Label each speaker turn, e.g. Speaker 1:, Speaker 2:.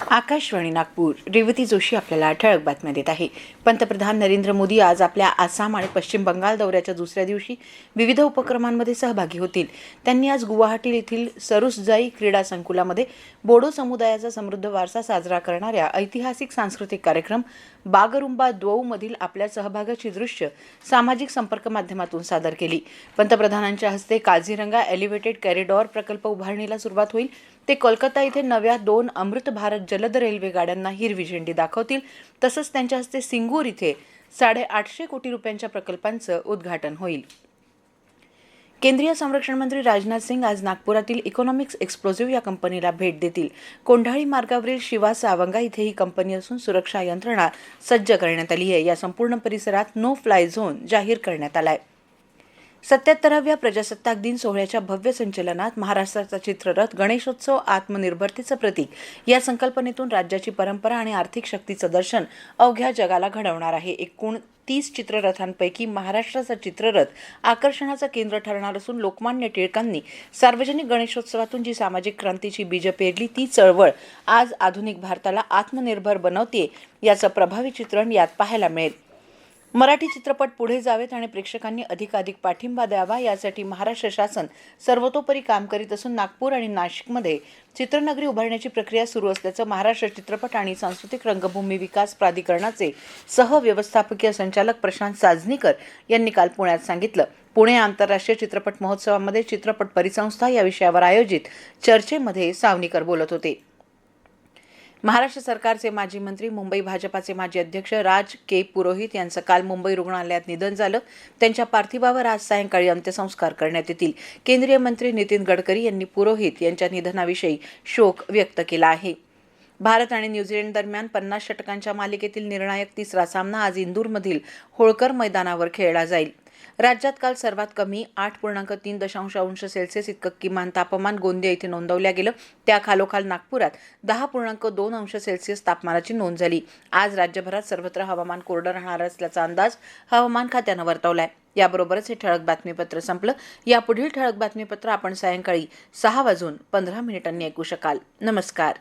Speaker 1: आकाशवाणी नागपूर. रेवती जोशी आपल्याला ठळक बातम्या देत आहे. पंतप्रधान नरेंद्र मोदी आज आपल्या आसाम आणि पश्चिम बंगाल दौऱ्याच्या दुसऱ्या दिवशी विविध उपक्रमांमध्ये सहभागी होतील. त्यांनी आज गुवाहाटी येथील सरुसजाई क्रीडा संकुलामध्ये बोडो समुदायाचा समृद्ध वारसा साजरा करणाऱ्या ऐतिहासिक सांस्कृतिक कार्यक्रम बागरुंबा द्वौ मधील आपल्या सहभागाची दृश्य सामाजिक संपर्क माध्यमातून सादर केली. पंतप्रधानांच्या हस्ते काझीरंगा एलिव्हेटेड कॉरिडॉर प्रकल्प उभारणीला सुरुवात होईल. ते कोलकाता येथे नव्या 2 अमृत भारत जलद रेल्वे गाड्यांना हिरवी झेंडी दाखवतील. तसंच त्यांच्या हस्ते सिंगूर इथे 850 कोटी रुपयांच्या प्रकल्पांचं उद्घाटन होईल. केंद्रीय संरक्षण मंत्री राजनाथ सिंग आज नागपुरातील इकॉनॉमिक्स एक्सप्लोजिव्ह या कंपनीला भेट देतील. कोंढाळी मार्गावरील शिवा सावंगा इथे ही कंपनी असून सुरक्षा यंत्रणा सज्ज करण्यात आली आहे. या संपूर्ण परिसरात नो फ्लाय झोन जाहीर करण्यात आलाय. 77व्या प्रजासत्ताक दिन सोहळ्याच्या भव्य संचलनात महाराष्ट्राचा चित्ररथ गणेशोत्सव आत्मनिर्भरतेचं प्रतीक या संकल्पनेतून राज्याची परंपरा आणि आर्थिक शक्तीचं दर्शन अवघ्या जगाला घडवणार आहे. एकूण 30 चित्ररथांपैकी महाराष्ट्राचा चित्ररथ आकर्षणाचं केंद्र ठरणार असून लोकमान्य टिळकांनी सार्वजनिक गणेशोत्सवातून जी सामाजिक क्रांतीची बीज पेरली ती चळवळ आज आधुनिक भारताला आत्मनिर्भर बनवते याचं प्रभावी चित्रण यात पाहायला मिळेल. मराठी चित्रपट पुढे जावेत आणि प्रेक्षकांनी अधिकाधिक पाठिंबा द्यावा यासाठी महाराष्ट्र शासन सर्वतोपरी काम करीत असून नागपूर आणि नाशिकमध्ये चित्रनगरी उभारण्याची प्रक्रिया सुरू असल्याचं महाराष्ट्र चित्रपट आणि सांस्कृतिक रंगभूमी विकास प्राधिकरणाचे सहव्यवस्थापकीय संचालक प्रशांत साजनीकर यांनी काल पुण्यात सांगितलं. पुणे आंतरराष्ट्रीय चित्रपट महोत्सवामध्ये चित्रपट परिसंस्था या विषयावर आयोजित चर्चेमध्ये सावनीकर बोलत होते. महाराष्ट्र सरकारचे माजी मंत्री, मुंबई भाजपाचे माजी अध्यक्ष राज के पुरोहित यांचं काल मुंबई रुग्णालयात निधन झालं. त्यांच्या पार्थिवावर आज सायंकाळी अंत्यसंस्कार करण्यात येतील. केंद्रीय मंत्री नितीन गडकरी यांनी पुरोहित यांच्या निधनाविषयी शोक व्यक्त केला आहे. भारत आणि न्यूझीलंड दरम्यान 50 षटकांच्या मालिकेतील निर्णायक तिसरा सामना आज इंदूरमधील होळकर मैदानावर खेळला जाईल. राज्यात काल सर्वात कमी 8.3 अंश सेल्सिअस इतकं किमान तापमान गोंदिया इथे नोंदवलं गेलं. त्या खालोखाल नागपुरात 10.2 अंश सेल्सिअस तापमानाची नोंद झाली. आज राज्यभरात सर्वत्र हवामान कोरडं राहणार असल्याचा अंदाज हवामान खात्यानं वर्तवलाय. याबरोबरच हे ठळक बातमीपत्र संपलं. यापुढील ठळक बातमीपत्र आपण सायंकाळी 6:15 ऐकू शकाल. नमस्कार.